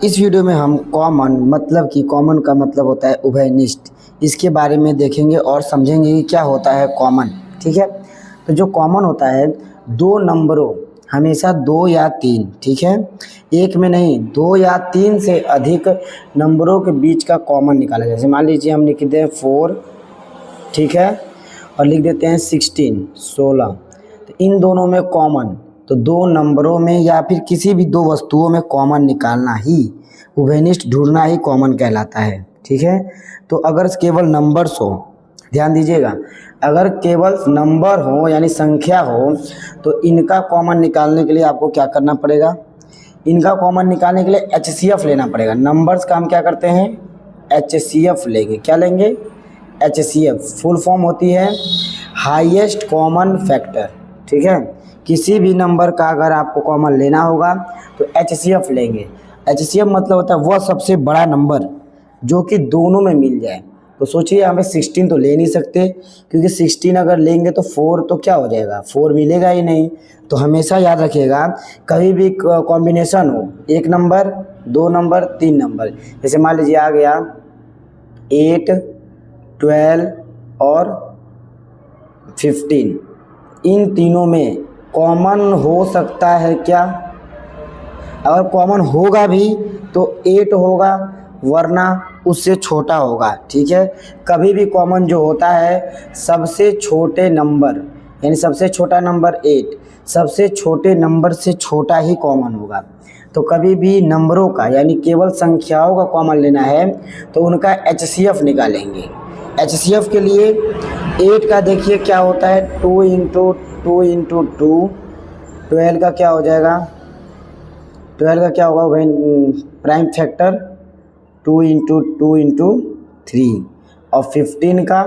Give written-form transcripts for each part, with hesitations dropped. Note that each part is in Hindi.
इस वीडियो में हम कॉमन मतलब कि कॉमन का मतलब होता है उभयनिष्ठ, इसके बारे में देखेंगे और समझेंगे कि क्या होता है कॉमन। ठीक है, तो जो कॉमन होता है दो नंबरों हमेशा दो या तीन, ठीक है, एक में नहीं, दो या तीन से अधिक नंबरों के बीच का कॉमन निकाला जाए। जैसे मान लीजिए हम लिख देते हैं 4, ठीक है, और लिख देते हैं 16। तो इन दोनों में कॉमन, तो दो नंबरों में या फिर किसी भी दो वस्तुओं में कॉमन निकालना ही, उभयनिष्ठ ढूंढना ही कॉमन कहलाता है। ठीक है, तो अगर केवल नंबर्स हो, ध्यान दीजिएगा, अगर केवल नंबर हो यानी संख्या हो तो इनका कॉमन निकालने के लिए आपको क्या करना पड़ेगा, इनका कॉमन निकालने के लिए HCF लेना पड़ेगा। नंबर्स का हम क्या करते हैं, HCF लेंगे। क्या लेंगे, HCF, फुल फॉर्म होती है हाईएस्ट कॉमन फैक्टर। ठीक है, किसी भी नंबर का अगर आपको कॉमन लेना होगा तो HCF लेंगे। HCF मतलब होता है वह सबसे बड़ा नंबर जो कि दोनों में मिल जाए। तो सोचिए हमें 16 तो ले नहीं सकते, क्योंकि 16 अगर लेंगे तो 4 तो क्या हो जाएगा, 4 मिलेगा ही नहीं। तो हमेशा याद रखिएगा कभी भी कॉम्बिनेशन हो, एक नंबर, दो नंबर, तीन नंबर, जैसे मान लीजिए आ गया 8, 12 और 15, इन तीनों में कॉमन हो सकता है क्या, अगर कॉमन होगा भी तो 8 होगा वरना उससे छोटा होगा। ठीक है, कभी भी कॉमन जो होता है सबसे छोटे नंबर यानी सबसे छोटा नंबर 8, सबसे छोटे नंबर से छोटा ही कॉमन होगा। तो कभी भी नंबरों का यानी केवल संख्याओं का कॉमन लेना है तो उनका HCF निकालेंगे। HCF के लिए 8 का देखिए क्या होता है, 2 × 2 × 2, 12 का क्या हो जाएगा, 12 का क्या होगा भाई, प्राइम फैक्टर 2 × 2 × 3, और 15 का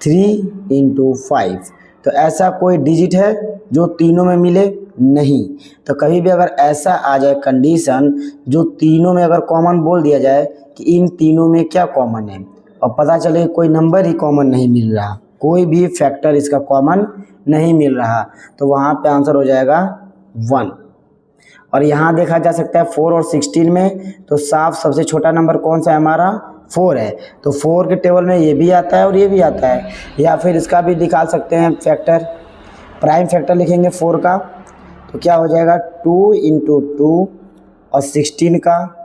3 × 5। तो ऐसा कोई डिजिट है जो तीनों में मिले, नहीं। तो कभी भी अगर ऐसा आ जाए कंडीशन जो तीनों में अगर कॉमन बोल दिया जाए कि इन तीनों में क्या कॉमन है और पता चले कोई नंबर ही कॉमन नहीं मिल रहा, कोई भी फैक्टर इसका कॉमन नहीं मिल रहा, तो वहाँ पे आंसर हो जाएगा 1। और यहाँ देखा जा सकता है 4 और 16 में तो साफ सबसे छोटा नंबर कौन सा है हमारा, 4 है। तो 4 के टेबल में ये भी आता है और ये भी आता है, या फिर इसका भी निकाल सकते हैं फैक्टर, प्राइम फैक्टर लिखेंगे 4 का, तो क्या हो जाएगा 2 × 2 और 16 का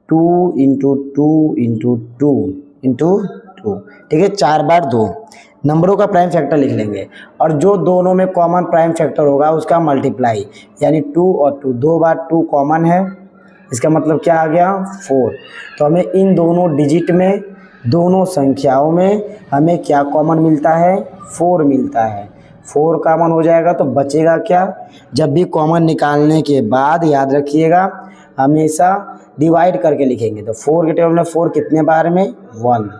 2 × 2 × 2 × 2, ठीक है, 4 बार 2 नंबरों का प्राइम फैक्टर लिख लेंगे, और जो दोनों में कॉमन प्राइम फैक्टर होगा उसका मल्टीप्लाई, यानी 2 और 2, 2 बार 2 कॉमन है, इसका मतलब क्या आ गया 4। तो हमें इन दोनों डिजिट में, दोनों संख्याओं में हमें क्या कॉमन मिलता है, 4 मिलता है। 4 कॉमन हो जाएगा तो बचेगा क्या, जब भी कॉमन निकालने के बाद याद रखिएगा हमेशा डिवाइड करके लिखेंगे। तो 4 के टेबल में 4 कितने बार में, 1,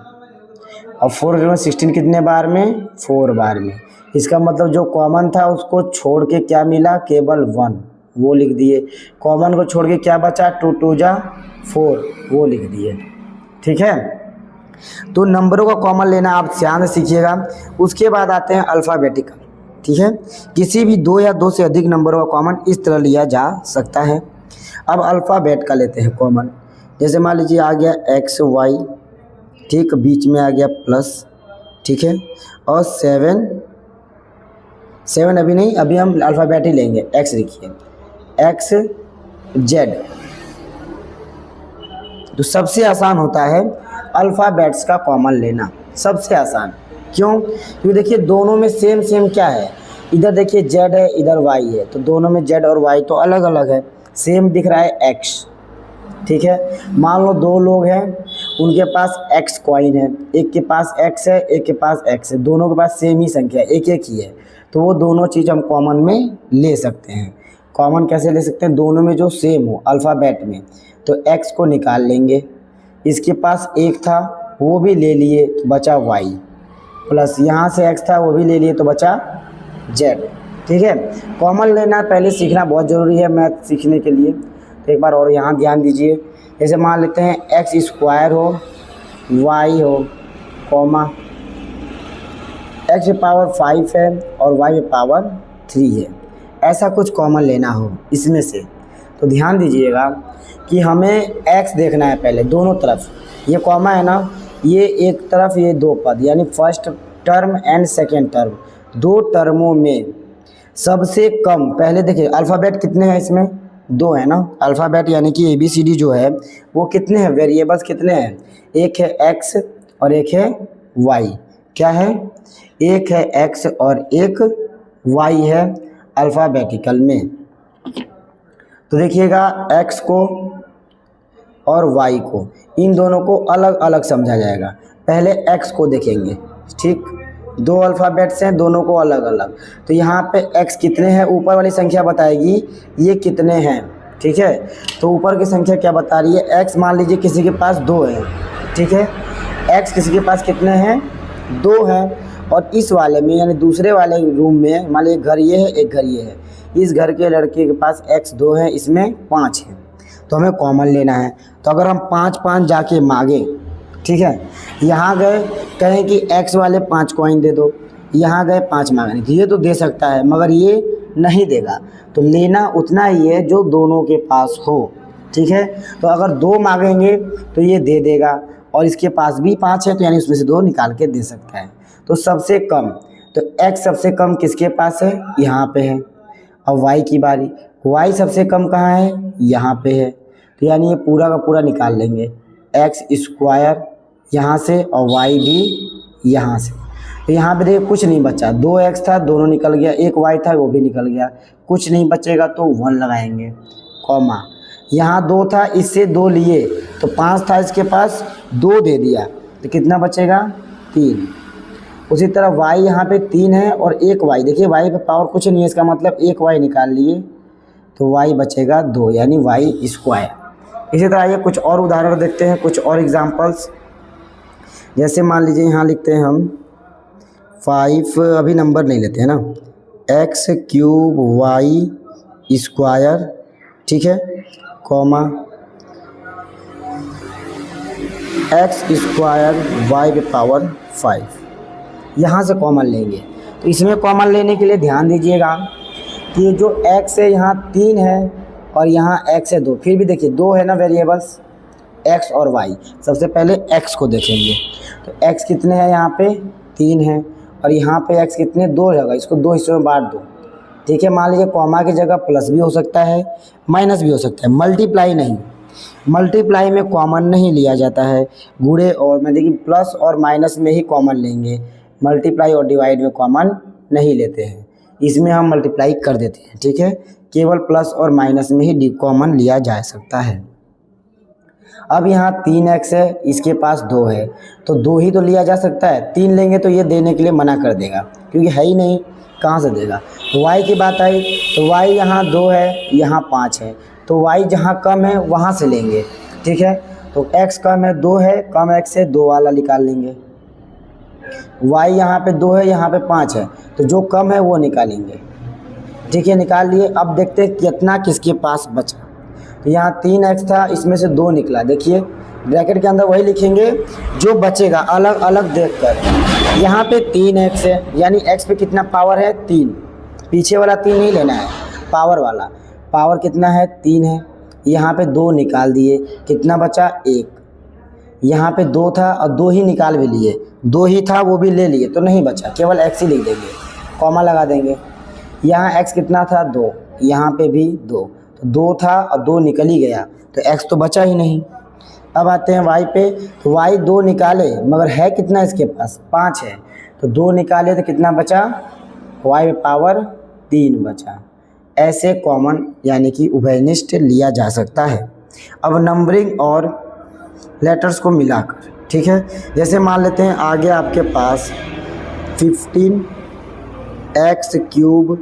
और 4 के 16 कितने बार में, 4 बार में। इसका मतलब जो कॉमन था उसको छोड़ के क्या मिला, केवल 1, वो लिख दिए। कॉमन को छोड़ के क्या बचा, 2 2 जा 4, वो लिख दिए। ठीक है, तो नंबरों का कॉमन लेना आप ध्यान से सीखिएगा। उसके बाद आते हैं अल्फ़ाबेटिकल। ठीक है, किसी भी दो या दो से अधिक नंबरों का कॉमन इस तरह लिया जा सकता है। अब अल्फ़ाबेट का लेते हैं कॉमन। जैसे मान लीजिए आ गया XY, ठीक, बीच में आ गया प्लस, ठीक है, और 7 अभी नहीं, अभी हम अल्फ़ाबेट ही लेंगे। X लिखिए, XZ। तो सबसे आसान होता है अल्फ़ाबेट्स का कॉमन लेना, सबसे आसान। क्यों, क्योंकि देखिए दोनों में सेम क्या है, इधर देखिए Z है, इधर Y है, तो दोनों में Z और Y तो अलग अलग है, सेम दिख रहा है X। ठीक है, मान लो दो लोग हैं, उनके पास X कॉइन है, एक के पास X है, एक के पास X है, दोनों के पास सेम ही संख्या है, एक ही है, तो वो दोनों चीज़ हम कॉमन में ले सकते हैं। कॉमन कैसे ले सकते हैं, दोनों में जो सेम हो अल्फ़ाबेट में, तो X को निकाल लेंगे, इसके पास 1 था वो भी ले लिए तो बचा Y, प्लस यहाँ से X था वो भी ले लिए तो बचा Z। ठीक है, कॉमन लेना पहले सीखना बहुत ज़रूरी है मैथ सीखने के लिए। तो एक बार और यहाँ ध्यान दीजिए, जैसे मान लेते हैं X² हो, Y हो, कॉमा X की पावर 5 है और Y की पावर 3 है, ऐसा कुछ कॉमन लेना हो इसमें से, तो ध्यान दीजिएगा कि हमें x देखना है पहले दोनों तरफ, ये कॉमा है ना, ये एक तरफ ये दो पद यानी first term and second term, दो टर्मों में सबसे कम, पहले देखिए अल्फ़ाबेट कितने हैं इसमें, दो है ना, अल्फ़ाबेट यानी कि ABCD जो है वो कितने हैं, वेरिएबल्स कितने हैं, एक है x और एक है y, क्या है, एक है x और एक y है अल्फ़ाबेटिकल में। तो देखिएगा x को और y को, इन दोनों को अलग अलग समझा जाएगा। पहले x को देखेंगे, ठीक, दो अल्फ़ाबेट्स हैं, दोनों को अलग अलग। तो यहाँ पे x कितने हैं, ऊपर वाली संख्या बताएगी ये कितने हैं, ठीक है। तो ऊपर की संख्या क्या बता रही है, x मान लीजिए किसी के पास दो है, ठीक है, x किसी के पास कितने हैं, दो हैं। और इस वाले में यानी दूसरे वाले रूम में मान लीजिए घर ये है, एक घर ये है, इस घर के लड़के के पास x दो है, इसमें 5 है, तो हमें कॉमन लेना है। तो अगर हम 5 5 जाके मांगे, ठीक है, यहाँ गए कहें कि x वाले 5 कॉइन दे दो, यहाँ गए 5 मांगने, तो ये तो दे सकता है मगर ये नहीं देगा। तो लेना उतना ही है जो दोनों के पास हो, ठीक है। तो अगर 2 मांगेंगे तो ये दे देगा, और इसके पास भी 5 है तो यानी उसमें से 2 निकाल के दे सकता है। तो सबसे कम, तो x सबसे कम किसके पास है, यहाँ पे है। अब y की बारी, y सबसे कम कहाँ है, यहाँ पे है, तो यानी ये पूरा का पूरा निकाल लेंगे, x स्क्वायर यहाँ से और y भी यहाँ से। तो यहाँ पे देखिए कुछ नहीं बचा, 2x था दोनों निकल गया, एक y था वो भी निकल गया, कुछ नहीं बचेगा तो 1 लगाएंगे, कॉमा, यहाँ 2 था इससे 2 लिए तो 5 था इसके पास, 2 दे दिया तो कितना बचेगा, 3। उसी तरह y यहाँ पे 3 है और एक y, देखिए y पे पावर कुछ नहीं है, इसका मतलब एक y निकाल लिए तो y बचेगा 2 यानी y स्क्वायर। इसी तरह ये कुछ और उदाहरण देखते हैं, कुछ और एग्जांपल्स। जैसे मान लीजिए यहाँ लिखते हैं हम 5, अभी नंबर नहीं लेते हैं ना, x क्यूब y स्क्वायर, ठीक है, कॉमा x स्क्वायर y पे पावर 5, यहाँ से कॉमन लेंगे। तो इसमें कॉमन लेने के लिए ध्यान दीजिएगा कि जो x है यहाँ 3 है और यहाँ x है 2, फिर भी देखिए 2 है ना वेरिएबल्स x और y। सबसे पहले x को देखेंगे, तो x कितने हैं, यहाँ पे 3 है और यहाँ पे x कितने, 2 जगह, इसको 2 हिस्सों में बांट दो, ठीक है। मान लीजिए कॉमा की जगह प्लस भी हो सकता है, माइनस भी हो सकता है, मल्टीप्लाई नहीं, मल्टीप्लाई में कॉमन नहीं लिया जाता है, गुणे और में देखिए प्लस और माइनस में ही कॉमन लेंगे, मल्टीप्लाई और डिवाइड में कॉमन नहीं लेते हैं, इसमें हम मल्टीप्लाई कर देते हैं, ठीक है। केवल प्लस और माइनस में ही कॉमन लिया जा सकता है। अब यहाँ 3x है, इसके पास 2 है तो 2 ही तो लिया जा सकता है, 3 लेंगे तो ये देने के लिए मना कर देगा क्योंकि है ही नहीं, कहाँ से देगा। y की बात आई तो y यहाँ 2 है, यहाँ 5 है, तो y जहाँ कम है वहाँ से लेंगे, ठीक है। तो x कम है, 2 है, कम x से 2 वाला निकाल लेंगे, y यहाँ पे 2 है, यहाँ पे 5 है, तो जो कम है वो निकालेंगे, ठीक है, निकाल लिए। अब देखते हैं कितना किसके पास बचा। तो यहाँ 3x था, इसमें से 2 निकला, देखिए ब्रैकेट के अंदर वही लिखेंगे जो बचेगा अलग अलग देखकर। यहाँ पे 3x है यानी x पे कितना पावर है, 3, पीछे वाला 3 नहीं लेना है, पावर वाला, पावर कितना है, 3 है। यहाँ पे 2 निकाल दिए, कितना बचा, 1। यहाँ पे 2 था और 2 ही निकाल भी लिए, 2 ही था वो भी ले लिए तो नहीं बचा, केवल x ही लिख देंगे, कॉमा लगा देंगे। यहाँ x कितना था, 2, यहाँ पे भी 2, तो 2 था और 2 निकल ही गया तो x तो बचा ही नहीं। अब आते हैं y पे, तो y 2 निकाले मगर है कितना इसके पास, 5 है, तो 2 निकाले तो कितना बचा, y पे पावर 3 बचा। ऐसे कॉमन यानी कि उभयनिष्ठ लिया जा सकता है। अब नंबरिंग और लेटर्स को मिलाकर, ठीक है, जैसे मान लेते हैं आगे आपके पास 15x क्यूब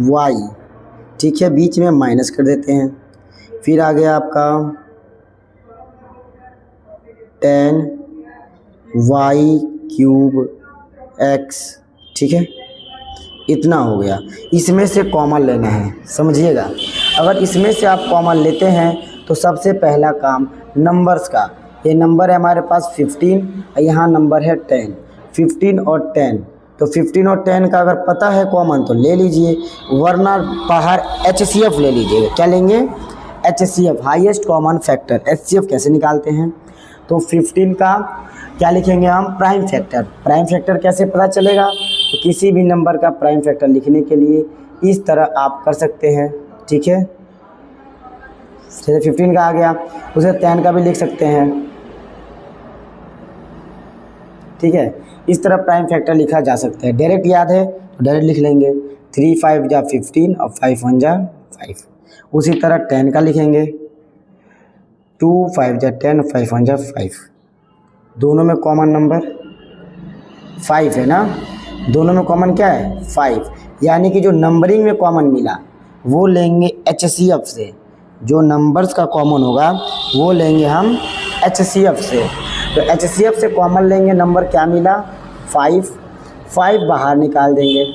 y, ठीक है, बीच में माइनस कर देते हैं, फिर आ गया आपका 10y क्यूब x, ठीक है, इतना हो गया। इसमें से कॉमन लेना है, समझिएगा। अगर इसमें से आप कॉमन लेते हैं तो सबसे पहला काम नंबर्स का, ये नंबर है हमारे पास 15 और यहाँ नंबर है 10, 15 और 10, तो 15 और 10 का अगर पता है कॉमन तो ले लीजिए, वरना बाहर HCF ले लीजिएगा। क्या लेंगे, HCF highest common factor, HCF कैसे निकालते हैं? तो 15 का क्या लिखेंगे हम? Prime factor. प्राइम फैक्टर कैसे पता चलेगा? तो किसी भी नंबर का प्राइम फैक्टर लिखने के लिए इस तरह आप कर सकते हैं, ठीक है। जैसे 15 का आ गया, उसे 10 का भी लिख सकते हैं, ठीक है। इस तरह प्राइम फैक्टर लिखा जा सकता है। डायरेक्ट याद है तो डायरेक्ट लिख लेंगे, 3 5 जा 15 और 5 1 जा 5। उसी तरह 10 का लिखेंगे, 2 5 जा 10, 5 1 जा 5। दोनों में कॉमन नंबर 5 है ना, दोनों में कॉमन क्या है? 5। यानी कि जो नंबरिंग में कॉमन मिला वो लेंगे HCF से, जो नंबर्स का कॉमन होगा वो लेंगे हम HCF से। तो HCF से कॉमन लेंगे, नंबर क्या मिला? 5। 5 बाहर निकाल देंगे,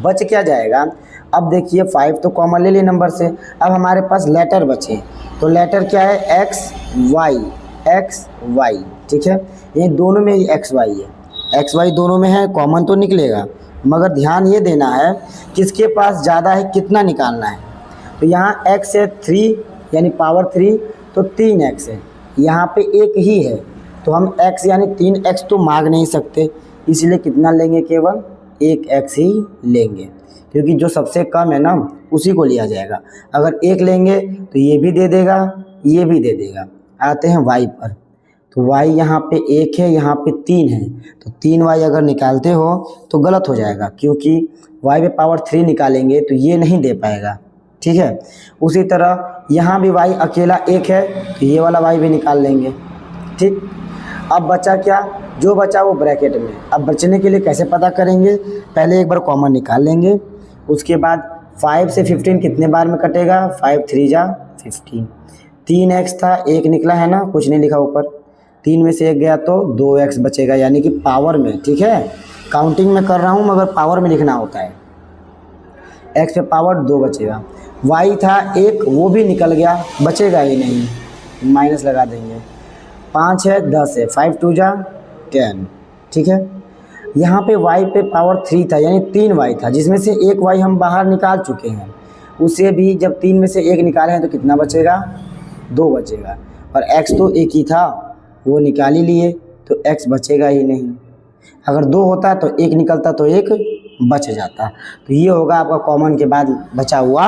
बच क्या जाएगा? अब देखिए 5 तो कॉमन ले लिए नंबर से, अब हमारे पास लेटर बचे। तो लेटर क्या है? एक्स वाई, ठीक है। ये दोनों में एक्स वाई दोनों में है, कॉमन तो निकलेगा, मगर ध्यान ये देना है किसके पास ज़्यादा है, कितना निकालना है। तो यहाँ x है 3 यानी पावर 3, तो 3x है, यहाँ पे एक ही है तो हम x यानी 3x तो मांग नहीं सकते, इसलिए कितना लेंगे? केवल 1x ही लेंगे, क्योंकि जो सबसे कम है ना उसी को लिया जाएगा। अगर 1 लेंगे तो ये भी दे देगा, ये भी दे देगा। आते हैं y पर, तो y यहाँ पे 1 है, यहाँ पे 3 है, तो 3y अगर निकालते हो तो गलत हो जाएगा, क्योंकि y पे पावर 3 निकालेंगे तो ये नहीं दे पाएगा, ठीक है। उसी तरह यहाँ भी y अकेला 1 है तो ये वाला y भी निकाल लेंगे, ठीक। अब बचा क्या? जो बचा वो ब्रैकेट में। अब बचने के लिए कैसे पता करेंगे? पहले एक बार कॉमन निकाल लेंगे, उसके बाद 5 से 15 कितने बार में कटेगा? 5 3 जा 15। 3x था, 1 निकला है ना, कुछ नहीं लिखा ऊपर, 3 में से 1 गया तो 2x बचेगा, यानी कि पावर में, ठीक है। काउंटिंग में कर रहा हूँ मगर पावर में लिखना होता है। x पे पावर 2 बचेगा। y था 1, वो भी निकल गया, बचेगा ही नहीं, माइनस लगा देंगे। 5 है 10 है, 5 2 जा 10, ठीक है। यहाँ पे y पे पावर 3 था, यानी 3y था, जिसमें से एक y हम बाहर निकाल चुके हैं। उसे भी जब 3 में से 1 निकाले हैं तो कितना बचेगा? 2 बचेगा। और x तो 1 ही था, वो निकाल ही लिए, तो x बचेगा ही नहीं। अगर 2 होता तो 1 निकलता तो 1 बच जाता। तो ये होगा आपका कॉमन के बाद बचा हुआ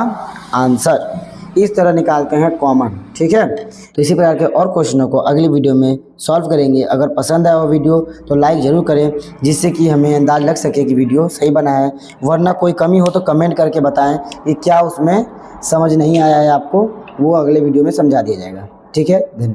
आंसर। इस तरह निकालते हैं कॉमन, ठीक है। तो इसी प्रकार के और क्वेश्चनों को अगली वीडियो में सॉल्व करेंगे। अगर पसंद आया वो वीडियो तो लाइक ज़रूर करें, जिससे कि हमें अंदाज़ लग सके कि वीडियो सही बना है। वरना कोई कमी हो तो कमेंट करके बताएं कि क्या उसमें समझ नहीं आया है आपको, वो अगले वीडियो में समझा दिया जाएगा, ठीक है। धन्यवाद।